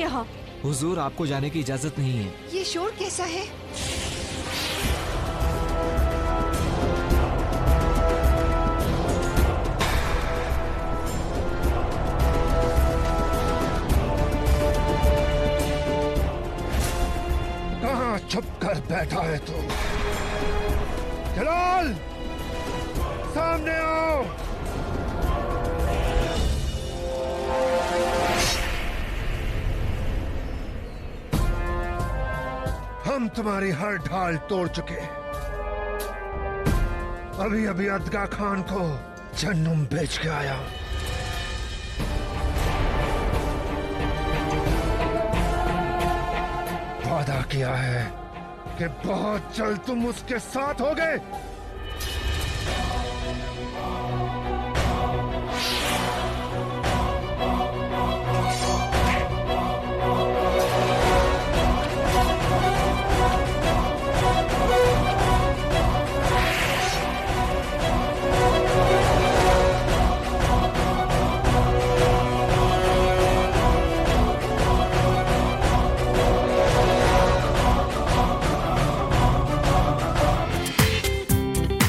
यहाँ? हुजूर, आपको जाने की इजाजत नहीं है। ये शोर कैसा है? कहाँ छुप कर बैठा है तू? जलाल, सामने आओ। हम तुम्हारी हर ढाल तोड़ चुके। अभी अभी अदगा खान को जन्नम बेच के आया। वादा किया है कि बहुत जल्द तुम उसके साथ होगे।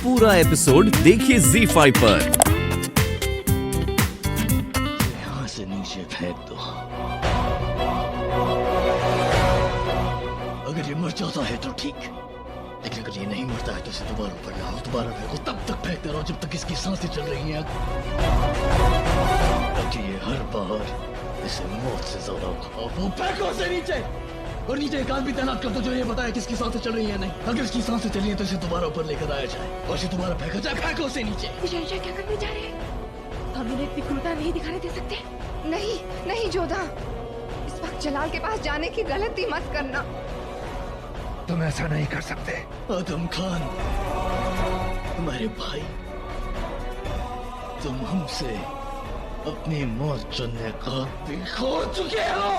पूरा एपिसोड देखिए ZEE5 पर। यहाँ से नीचे फेंक दो। अगर ये मर जाता है तो ठीक, लेकिन अगर ये नहीं मरता है तो इसे दोबारा ऊपर लाओ, दोबारा फेंको, तब तक फेंकते रहो जब तक इसकी सांसें चल रही हैं। ताकि ये हर बार इसे मौत से ज्यादा खौफ हो। फेंको उसे नीचे, और नीचे एक आदमी तैनात कर दो जो ये बताए किसकी सांसें चल रही है नहीं। अगर इसकी सांसें चली है तो इसे दोबारा ऊपर लेकर आया जाए और इसे दोबारा फेंका जाए। फेंको उसे नीचे। विजय क्या करने जा रहे हैं? हम इन्हें इतनी क्रूरता नहीं दिखाने दे सकते। नहीं नहीं जोधा, इस वक्त जलाल के पास जाने की गलती मत करना। तुम ऐसा नहीं कर सकते। आदम खान, हमारे भाई, तुम हमसे अपनी मौत चुनने का भी खो चुके हो।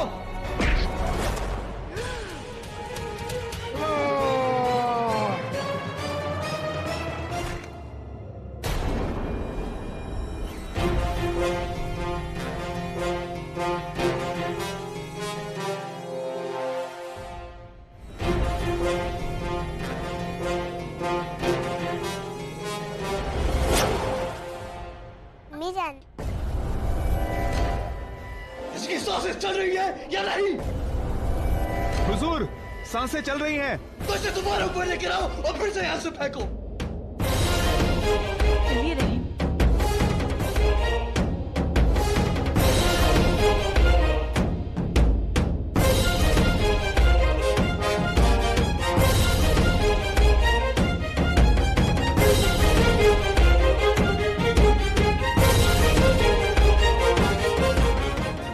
इसकी सांसें चल रही है या नहीं? हुजूर, सांसें चल रही हैं। तो इसे दोबारा ऊपर लेकर आओ और फिर से यहाँ से फेंको। चलिए रहीम।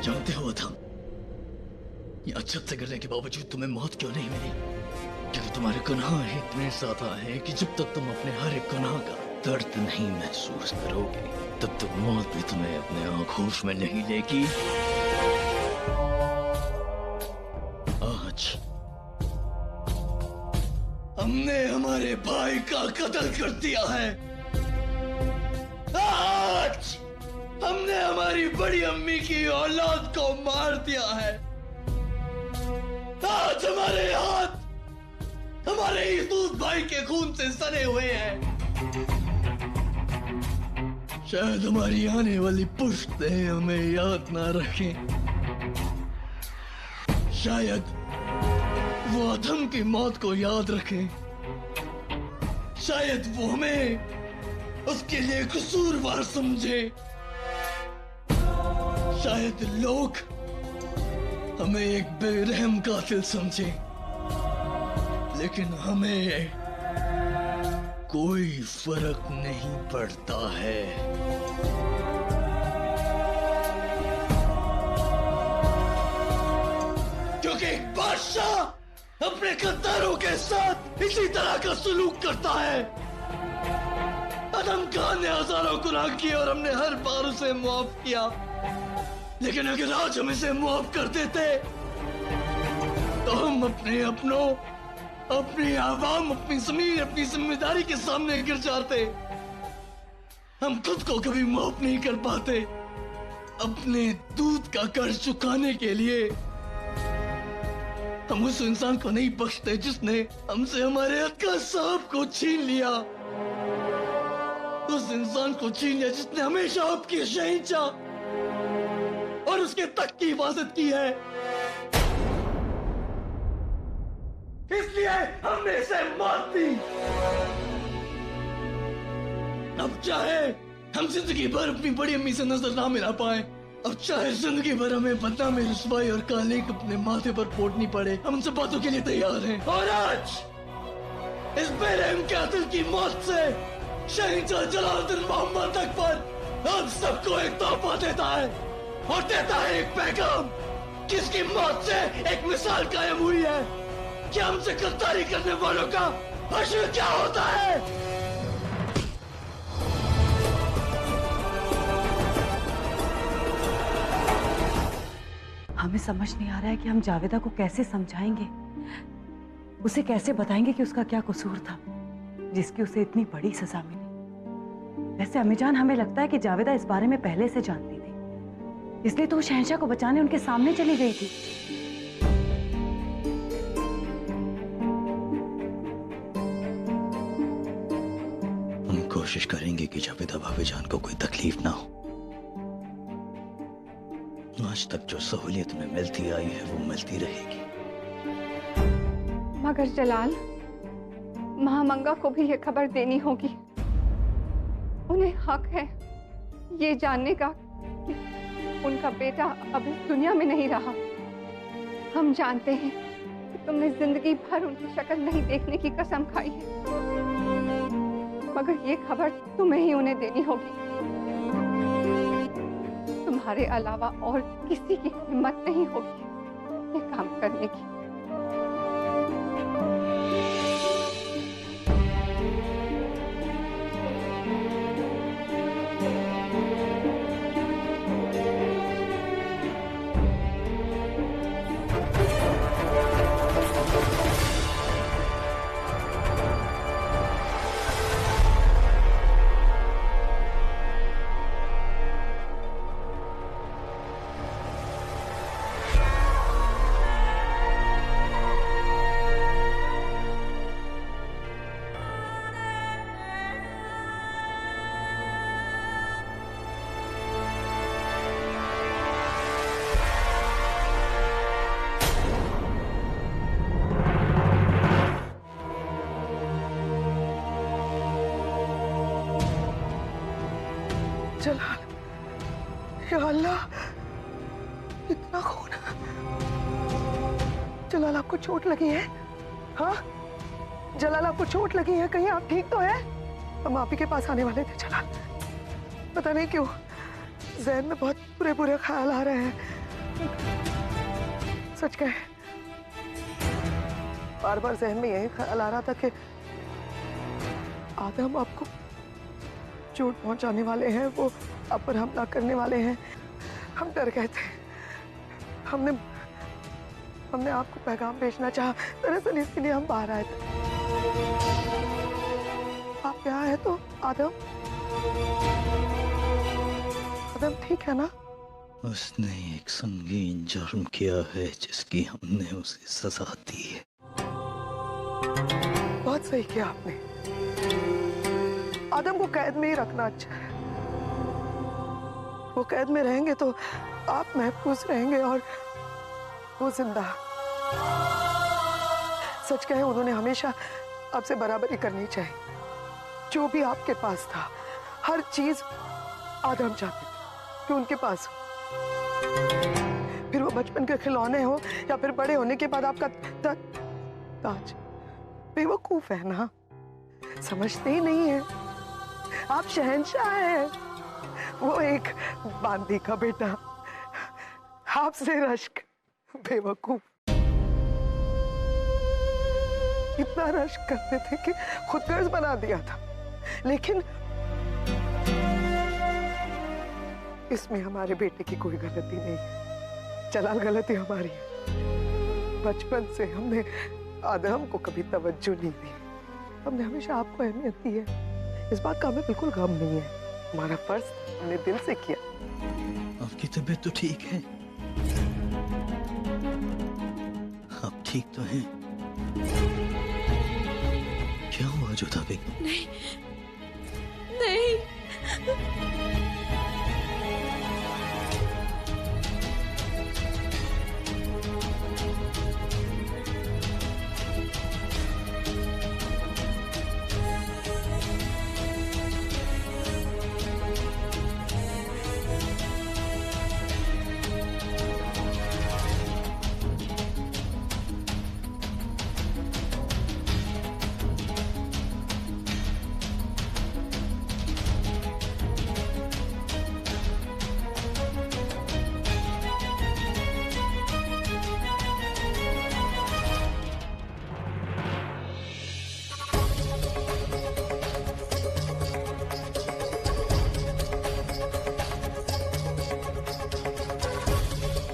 जानते हो अधम, ये अच्छत से गिरने के बावजूद तुम्हें मौत क्यों नहीं मिली? क्योंकि तुम्हारे गुनाह इतने ज्यादा हैं कि जब तक तुम अपने हर एक गुनाह का दर्द नहीं महसूस करोगे तब तक मौत भी तुम्हें अपने आगोश में नहीं लेगी। आज हमने हमारे भाई का कत्ल कर दिया है। आज हमने हमारी बड़ी अम्मी की औलाद को मार दिया है। आज हमारे हाथ हमारे इसूस भाई के खून से सने हुए हैं। शायद हमारी आने वाली पुश्तें हमें याद ना रखें। शायद वो अधम की मौत को याद रखें। शायद वो हमें उसके लिए कसूरवार समझे। शायद लोग हमें एक बेरहम कातिल समझे, लेकिन हमें कोई फर्क नहीं पड़ता है। क्योंकि एक बादशाह अपने गद्दारों के साथ इसी तरह का सलूक करता है। अदम खान ने हजारों गुनाह किए और हमने हर बार उसे माफ किया, लेकिन अगर आज हम इसे माफ कर देते तो हम अपने अपनों, अपनी आवाम, अपनी जमीन, अपनी जिम्मेदारी के सामने गिर जाते। हम खुद को कभी माफ नहीं कर पाते। अपने दूध का कर्ज चुकाने के लिए हम उस इंसान को नहीं बख्शते जिसने हमसे हमारे हक का सब कुछ छीन लिया। उस इंसान को छीन लिया जिसने हमेशा आपकी शहंशाह और उसके तक की हिफाजत की है। इसलिए हमने इसे मार दी। अब चाहे हम जिंदगी भर अपनी बड़ी अम्मी से नजर ना मिला पाए, अब चाहे जिंदगी भर हमें बदनामी, रुसवाई और कालिक अपने माथे पर पोड़नी पड़े, हम उन सब बातों के लिए तैयार हैं। और आज इस बेरहम कातिल की मौत से शहीद जलालुद्दीन मोहम्मद अकबर हम सबको एक तोहफा देता है और देता है एक पैगाम, जिसकी मौत से एक मिसाल कायम हुई है कि हमसे गद्दारी करने वालों का हश्र क्या होता है। हमें समझ नहीं आ रहा है कि हम जावेदा को कैसे समझाएंगे, उसे कैसे बताएंगे कि उसका क्या कसूर था जिसकी उसे इतनी बड़ी सजा मिली। वैसे अम्मीजान, हमें लगता है कि जावेदा इस बारे में पहले से जानती थी, इसलिए तो वो शहंशाह को बचाने उनके सामने चली गई थी। हम कोशिश करेंगे कि जावेदा भाभी जान को कोई तकलीफ ना हो। आज तक जो सहूलियत में मिलती आई है वो मिलती रहेगी। मगर जलाल, महामंगा को भी ये खबर देनी होगी। उन्हें हक है ये जानने का कि उनका बेटा अब इस दुनिया में नहीं रहा। हम जानते हैं कि तुमने जिंदगी भर उनकी शक्ल नहीं देखने की कसम खाई है, मगर ये खबर तुम्हें ही उन्हें देनी होगी। तुम्हारे अलावा और किसी की हिम्मत नहीं होगी ये काम करने की। जलाल, या अल्लाह, इतना खून। जलाल, आपको चोट लगी है? हाँ जलाल, आपको चोट लगी है? कहीं आप ठीक तो हैं? हम आप ही के पास आने वाले थे जलाल। पता नहीं क्यों ज़हन में बहुत बुरे बुरे ख्याल आ रहे हैं। सच कहे, बार बार ज़हन में यही ख्याल आ रहा था कि आदम आपको चोट पहुंचाने वाले हैं, वो आप पर हमला करने वाले हैं। हम डर गए थे। हमने आपको पैगाम भेजना चाहा, दरअसल इसलिए हम बाहर आए थे। आप यहाँ है तो आदम ठीक है ना? उसने एक संगीन जुर्म किया है जिसकी हमने उसे सजा दी है। बहुत सही किया आपने। आदम को कैद में ही रखना अच्छा है। वो कैद में रहेंगे तो आप महफूज रहेंगे और वो जिंदा। सच कहे, उन्होंने हमेशा आपसे बराबरी करनी चाहिए। जो भी आपके पास था, हर चीज आदम चाहते थे कि उनके पास हो। फिर वो बचपन के खिलौने हो या फिर बड़े होने के बाद आपका ताज। बेवकूफ है ना, समझते ही नहीं है। आप शहंशाह हैं, वो एक बांदी का बेटा। आपसे रश्क। बेवकूफ। इतना रश्क करते थे कि खुद गर्ज बना दिया था। लेकिन इसमें हमारे बेटे की कोई गलती नहीं है। जलाल, गलती हमारी है। बचपन से हमने आदम को कभी तवज्जो नहीं दी। हमने हमेशा आपको अहमियत दी है। इस बात का हमें बिल्कुल गम नहीं है। हमारा फर्ज हमने दिल से किया। आपकी तबीयत तो ठीक है? आप ठीक तो है? क्या हुआ जोधा बेगम? नहीं नहीं,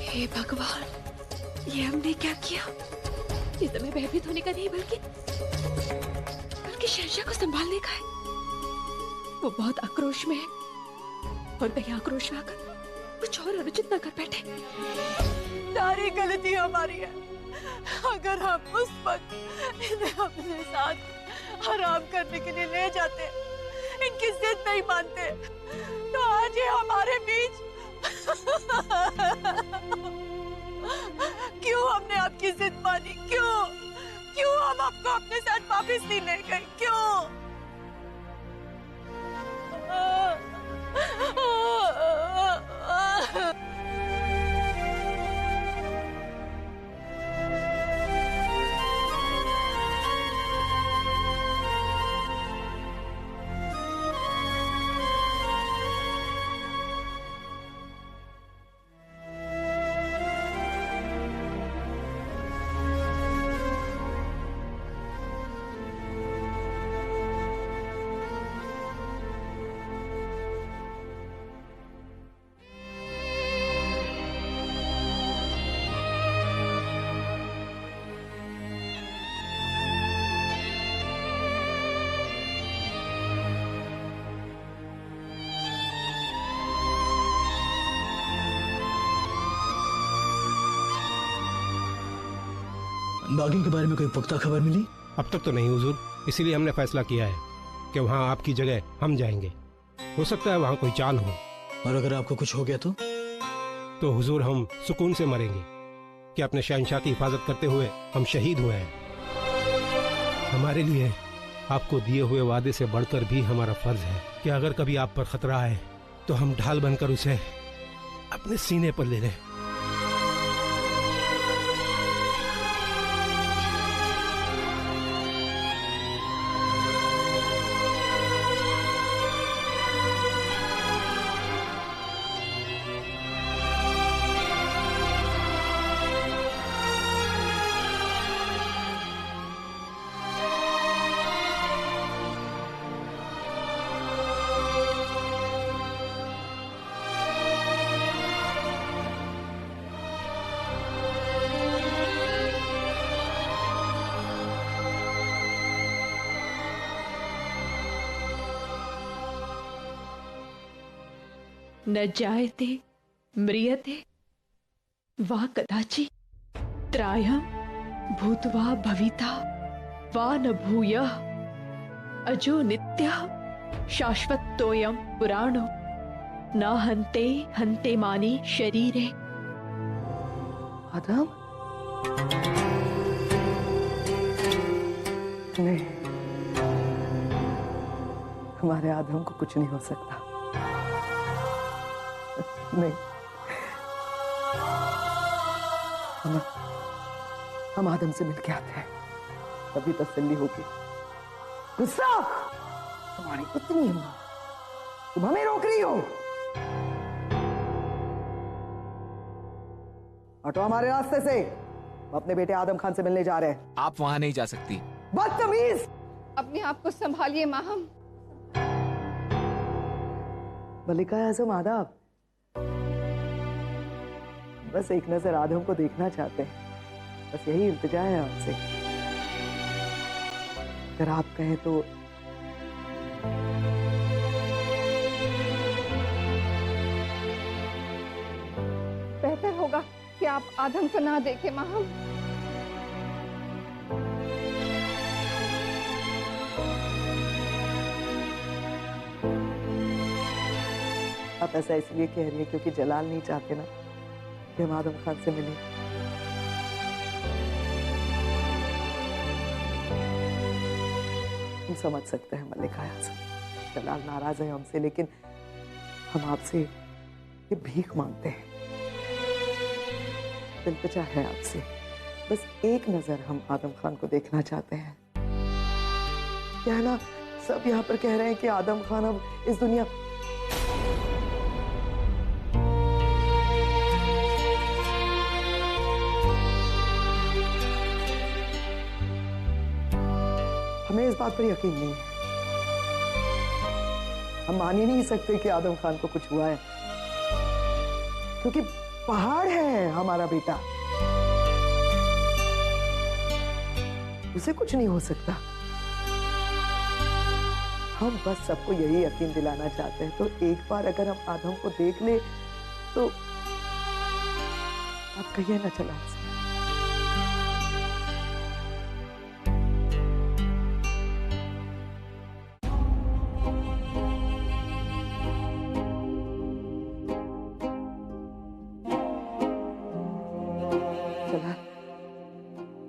हे भगवान, ये हमने क्या किया? ये समय भयभीत होने का नहीं बल्कि शहंशाह को संभालने का है। वो बहुत आक्रोश में है और कहीं आक्रोश में आकर कुछ और अनुचित न कर बैठे। सारी गलती हमारी है। अगर हम उस वक्त इन्हें अपने साथ आराम करने के लिए ले जाते, इनकी जिद नहीं मानते, तो आज ये हमारे बीच क्यों हमने आपकी जिद मानी? क्यों हम आपको अपने साथ वापस नहीं ले गए? क्यों? बागियों के बारे में कोई पुख्ता खबर मिली? अब तक तो नहीं हुजूर, इसीलिए हमने फैसला किया है कि वहाँ आपकी जगह हम जाएंगे। हो सकता है वहाँ कोई चाल हो। और अगर आपको कुछ हो गया तो हुजूर हम सुकून से मरेंगे कि अपने शहंशाह की हिफाजत करते हुए हम शहीद हुए हैं। हमारे लिए आपको दिए हुए वादे से बढ़कर भी हमारा फर्ज है कि अगर कभी आप पर खतरा आए तो हम ढाल बनकर उसे अपने सीने पर ले लें। न जायते म्रियते वा कदाचि त्रायं भूत्वा भविता वा न भूयः अजो नित्यः शाश्वतोऽयं पुराणो न हन्ते हन्ते मानि शरीरे। आदम? नहीं, हमारे आदम को कुछ नहीं हो सकता। नहीं, हम आदम से मिलके आते हैं, तभी तसल्ली होगी। गुस्सा तुम्हारी इतनी हिम्मत, तुम हमें रोक रही हो। हटो हमारे रास्ते से। हम अपने बेटे आदम खान से मिलने जा रहे हैं। आप वहां नहीं जा सकती। बदतमीज! अपने आप को संभालिए माहम। मलिका आजम आदाब। बस एक नजर आदम को देखना चाहते हैं, बस यही इल्तिजा है आपसे। अगर आप कहें तो बेहतर होगा कि आप आदम को ना देखें माहम। ऐसा इसलिए कह रही है क्योंकि जलाल नहीं चाहते ना कि हम आदम खान से मिलें। हम समझ सकते हैं मलिका आजम, जलाल नाराज है हमसे, लेकिन हम आपसे ये भीख मांगते हैं, इल्तिजा है आपसे, बस एक नजर हम आदम खान को देखना चाहते हैं। क्या है ना, सब यहाँ पर कह रहे हैं कि आदम खान अब इस दुनिया हमें इस बात पर यकीन नहीं है। हम मान ही नहीं सकते कि आदम खान को कुछ हुआ है, क्योंकि पहाड़ है हमारा बेटा, उसे कुछ नहीं हो सकता। हम बस सबको यही यकीन दिलाना चाहते हैं, तो एक बार अगर हम आदम को देख ले तो आप कहिए ना चला।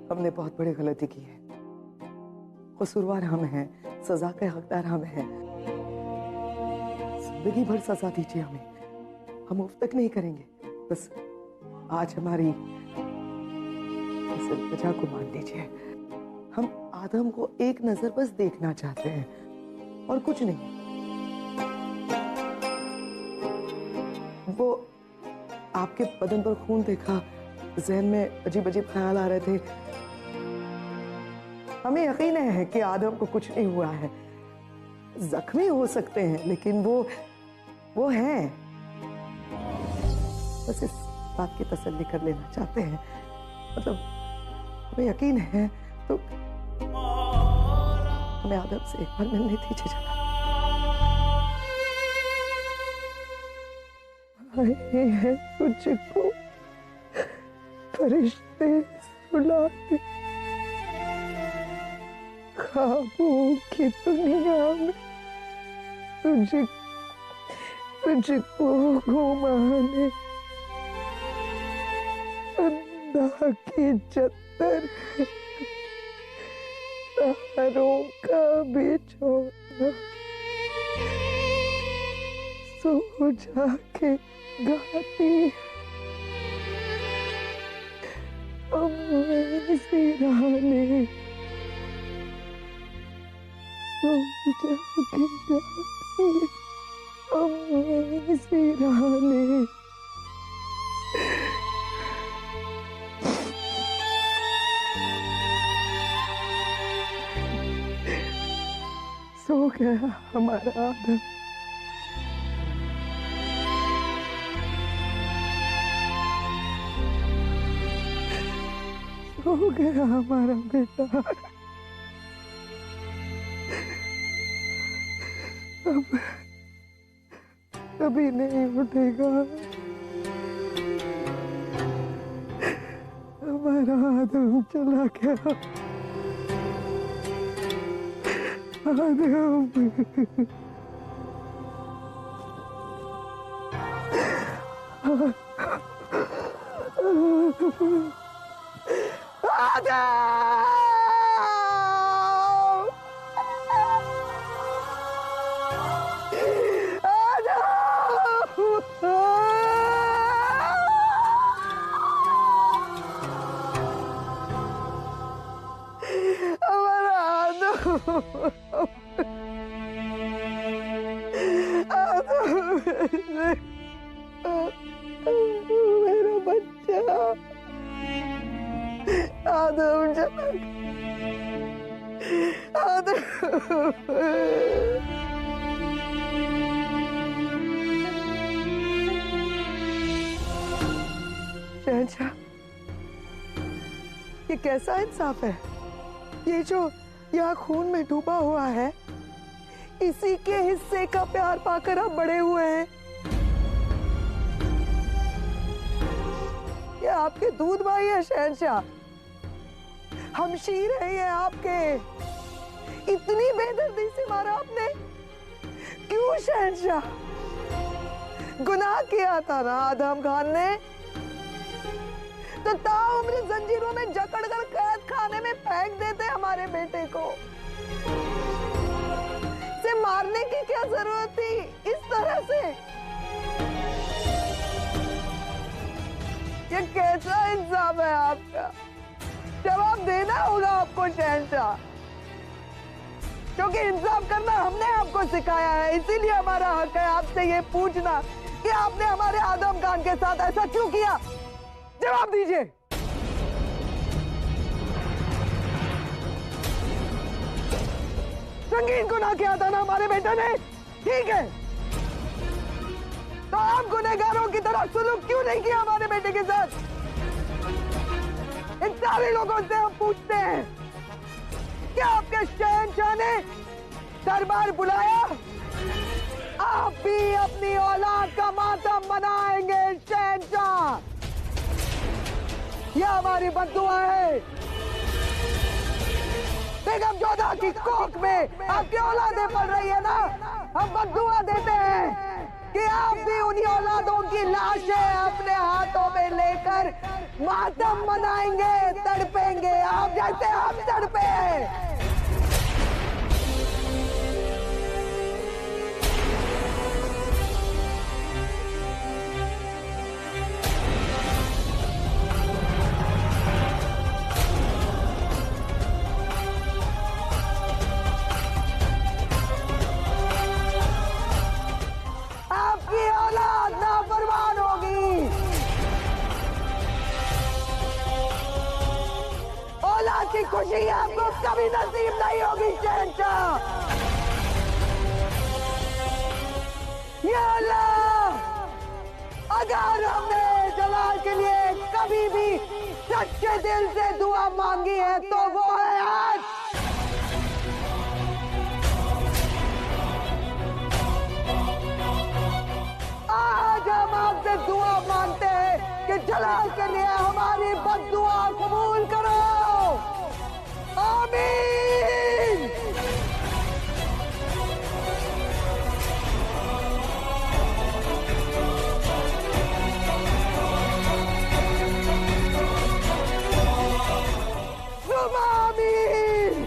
हमने बहुत बड़ी गलती की है, कसूरवार हम हैं, सजा के हकदार हम हैं। जिंदगी भर सजा दीजिए हमें, हम उफ तक नहीं करेंगे। बस आज हमारी इस इल्तिजा को मान लीजिए। हम आदम को एक नजर बस देखना चाहते हैं और कुछ नहीं। वो आपके बदन पर खून देखा, जहन में अजीब अजीब ख्याल आ रहे थे। हमें यकीन है कि आदम को कुछ नहीं हुआ है, जख्मी हो सकते हैं लेकिन वो हैं। बस इस बात की तसल्ली कर लेना चाहते हैं, मतलब हमें यकीन है तो हमें आदम से एक बार मिलने दीजिए जरा। आए हैं तुझको फरिश्ते सुलाते, ख्वाबों की दुनिया में तुझको घुमाने, अंधा की चद्दर तारों का बिछोना, सो जाके गाती अम्मे सिराने, सो जाके गाती अम्मे सिराने। सो गया हमारा आदम, सो गया हमारा बेटा। अब कभी नहीं उठेगा हमारा आदम, चला गया आदम। मेरा बच्चा आदम, आदम। शहंशाह, ये कैसा इंसाफ है? ये जो यहाँ खून में डूबा हुआ है, इसी के हिस्से का प्यार पाकर आप बड़े हुए हैं। ये आपके दूध भाई है शहंशाह, हमशीर है ये आपके। इतनी बेदर्दी से मारा आपने, क्यों शहंशाह? गुनाह किया था ना आदम खान ने, तो ताउम्र जंजीरों में जकड़कर कैद खाने में फेंक देते हमारे बेटे को। इसे मारने की क्या जरूरत थी इस तरह से? ये कैसा इंसाफ है आपका? जवाब देना होगा आपको शहंशाह, क्योंकि इंसाफ करना हमने आपको सिखाया है। इसीलिए हमारा हक है आपसे ये पूछना कि आपने हमारे आदम खान के साथ ऐसा क्यों किया। जवाब दीजिए। संगीन गुनाह किया था ना हमारे बेटे ने, ठीक है, तो आप गुनहगारों की तरह सुलूक क्यों नहीं किया हमारे बेटे के साथ? इन सारे लोगों से हम पूछते हैं, क्या आपके शहंशाह ने दरबार बुलाया? आप भी अपनी औलाद का मातम मनाएंगे शहंशाह, यह हमारी बद्दुआ है। बेगम जोधा की कोख में आपकी औलादें पल रही है ना, हम बद्दुआ देते हैं कि आप भी उन्हीं औलादों की लाशें अपने हाथों में लेकर मातम मनाएंगे, तड़पेंगे, आप जैसे हम तड़पे हैं। की खुशी आपको कभी नसीब नहीं होगी शहंशाह। या अल्लाह, अगर हमने जलाल के लिए कभी भी सच्चे दिल से दुआ मांगी है तो वो है आज। आज हम आपसे दुआ मांगते हैं कि जलाल के लिए हमारी बद्दुआ कबूल करो। आमीन। आमीन।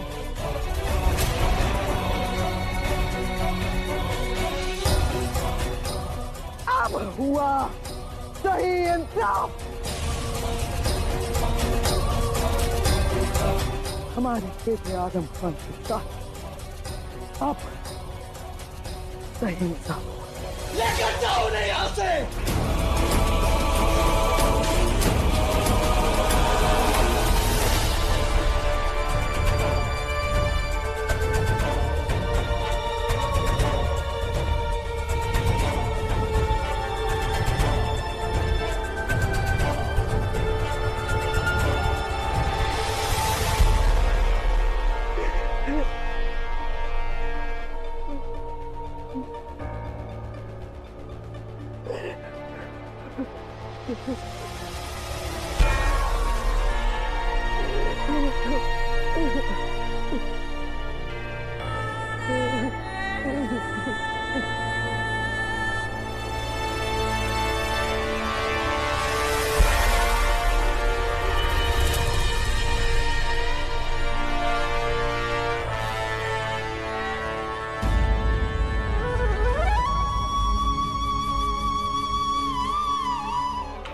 अब हुआ सही इंसाफ। हमारे बेटे आदम खान के साथ अब सही इंसाफ। लेकर जाओ उन्हें यहाँ से।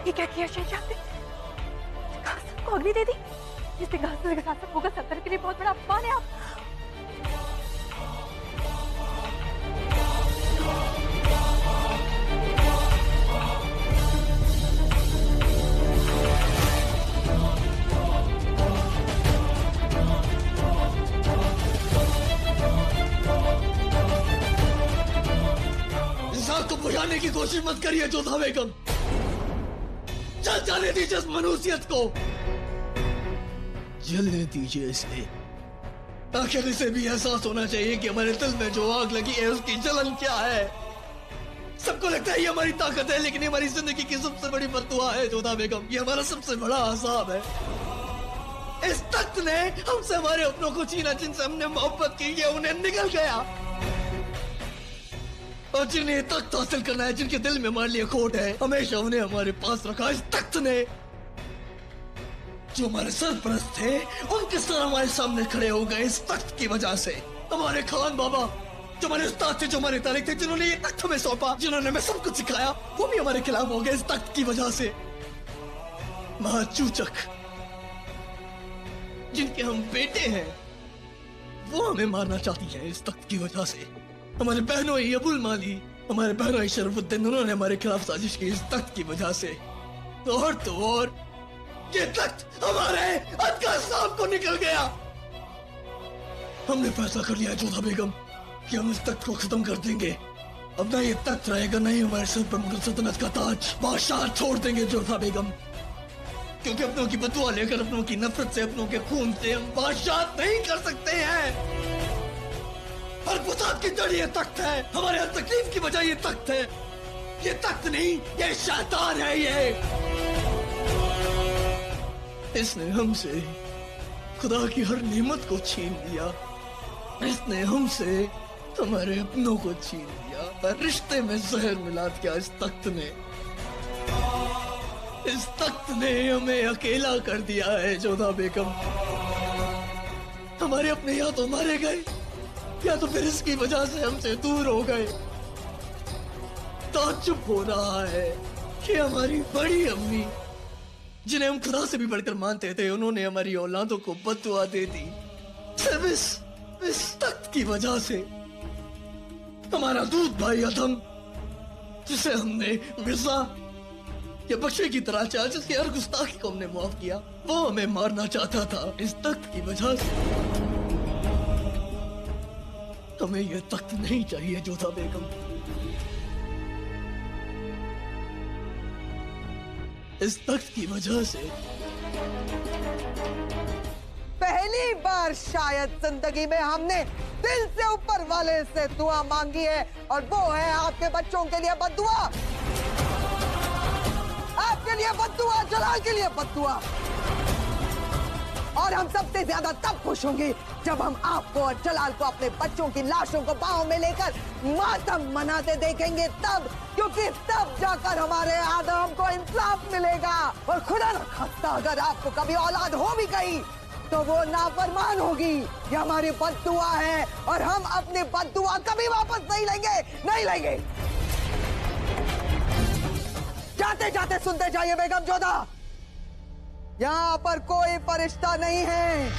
ये क्या किया शहंशाह ने? सिंहासन को अग्नि दे दी। इस सिंहासन के साथ होगा सल्तनत के लिए बहुत बड़ा अपमान है। आप इस आग को बुझाने की कोशिश मत करिए जोधा बेगम। चल जाने दीजिए इस मनुष्यत को, जलने दीजिए इसे। आखिर इसे भी एहसास होना चाहिए कि हमारे दिल में जो आग लगी है उसकी जलन क्या है। सबको लगता है ये हमारी ताकत है, लेकिन हमारी जिंदगी की सबसे बड़ी बद्दुआ है जोधा बेगम। ये हमारा सबसे बड़ा अज़ाब है। इस तख्त ने हमसे हमारे अपनों को छीना, जिनसे हमने मोहब्बत की, ये उन्हें निकल गया। और जिन्हें तख्त हासिल करना है, जिनके दिल में हमारे लिए खोट है, हमेशा उन्हें हमारे पास रखा इस तख्त ने। जो हमारे सरपरस्त थे उनके सर हमारे सामने खड़े हो गए इस तख्त की वजह से। हमारे खान बाबा जो हमारे उस्ताद थे, जो हमारे तारिक थे, जिन्होंने ये तख्त हमें सौंपा, जिन्होंने हमें सब कुछ सिखाया, वो भी हमारे खिलाफ हो गए इस तख्त की वजह से। महाचूचक जिनके हम बेटे हैं वो हमें मारना चाहती है इस तख्त की वजह से। हमारे बहनों अबुल माली, हमारे बहनों शरफुद्दीन, उन्होंने हमारे खिलाफ साजिश की इस तख्त की वजह से। और ये तख्त हमारे अदका साहब को निकल गया। हमने फैसला कर लिया जोधा बेगम कि हम इस तख्त को खत्म कर देंगे। अब ना ये तख्त रहेगा, ना ही हमारे सर पर मुगल सल्तनत का ताज। बादशाह छोड़ देंगे जोधा बेगम, क्योंकि अपनों की बदुआ लेकर, अपनों की नफरत से, अपनों के खून से हम बादशाह नहीं कर सकते हैं। हर फसाद की जड़ ये तख्त है, हमारे हर तकलीफ की वजह ये तख्त है। ये तख्त नहीं, ये शैतान है। ये इसने हमसे खुदा की हर नेमत को छीन लिया। इसने हमसे हमारे अपनों को छीन लिया और रिश्ते में जहर मिला दिया इस तख्त ने। इस तख्त ने हमें अकेला कर दिया है जोधा बेगम। हमारे अपने या तो मारे गए या तो फिर इसकी वजह से हमसे दूर हो गए। ताज्जुब हो रहा है कि हमारी बड़ी अम्मी, जिन्हें हम खुदा से भी बढ़कर मानते थे, उन्होंने हमारी औलादों को बद्दुआ दे दी सिर्फ इस तख्त की वजह से। हमारा दूध भाई अदम, जिसे हमने मिर्जा या बख्शे की तरह चाहा, जिसकी हर गुस्ताखी को हमने माफ किया, वो हमें मारना चाहता था इस तख्त की वजह से। हमें यह तख्त नहीं चाहिए जोधा बेगम। इस तख्त की वजह से पहली बार शायद जिंदगी में हमने दिल से ऊपर वाले से दुआ मांगी है, और वो है आपके बच्चों के लिए बद्दुआ। आपके लिए बद्दुआ, जलाल के लिए बद्दुआ। और हम सबसे ज्यादा तब खुश होंगे जब हम आपको और जलाल को अपने बच्चों की लाशों को बाहों में लेकर मातम मनाते देखेंगे, तब, क्योंकि तब जाकर हमारे आदम को इंसाफ मिलेगा। और खुदा न खास्ता अगर आपको कभी औलाद हो भी गई तो वो नाफरमान होगी। ये हमारी बद्दुआ है और हम अपनी बद्दुआ कभी वापस नहीं लेंगे, नहीं लेंगे। जाते जाते सुनते जाइए बेगम जोधा, यहाँ पर कोई फरिश्ता नहीं है,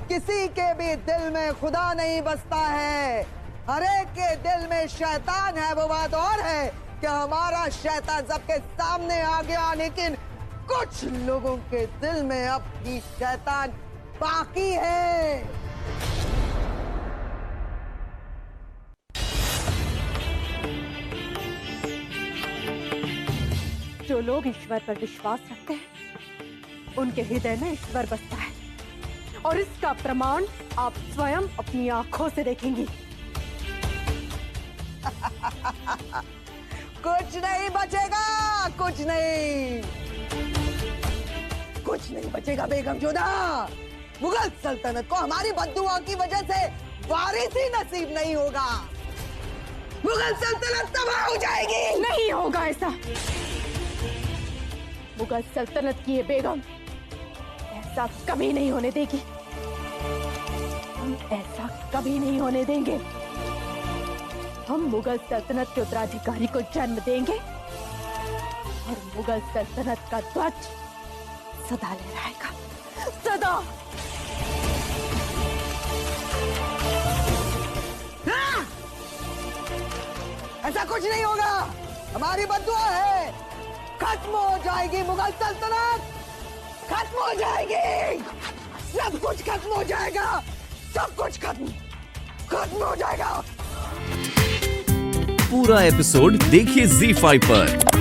किसी के भी दिल में खुदा नहीं बसता है। हर एक के दिल में शैतान है। वो बात और है कि हमारा शैतान सबके सामने आ गया, लेकिन कुछ लोगों के दिल में अब भी शैतान बाकी है। जो लोग ईश्वर पर विश्वास रखते हैं उनके हृदय में ईश्वर बसता है, और इसका प्रमाण आप स्वयं अपनी आंखों से देखेंगी। कुछ नहीं बचेगा, कुछ नहीं बचेगा बेगम जोधा। मुगल सल्तनत को हमारी बद्दुआ की वजह से वारिस ही नसीब नहीं होगा। मुगल सल्तनत तबाह हो जाएगी। नहीं होगा ऐसा। मुगल सल्तनत की ये बेगम ऐसा कभी नहीं होने देगी। हम ऐसा कभी नहीं होने देंगे। हम मुगल सल्तनत के उत्तराधिकारी को जन्म देंगे और मुगल सल्तनत का ध्वज सदा लहराएगा, सदा। ऐसा कुछ नहीं होगा। हमारी बद्दुआ है, खत्म हो जाएगी मुगल सल्तनत, खत्म हो जाएगी। सब कुछ खत्म हो जाएगा, सब कुछ खत्म हो जाएगा। पूरा एपिसोड देखिए ZEE5 पर।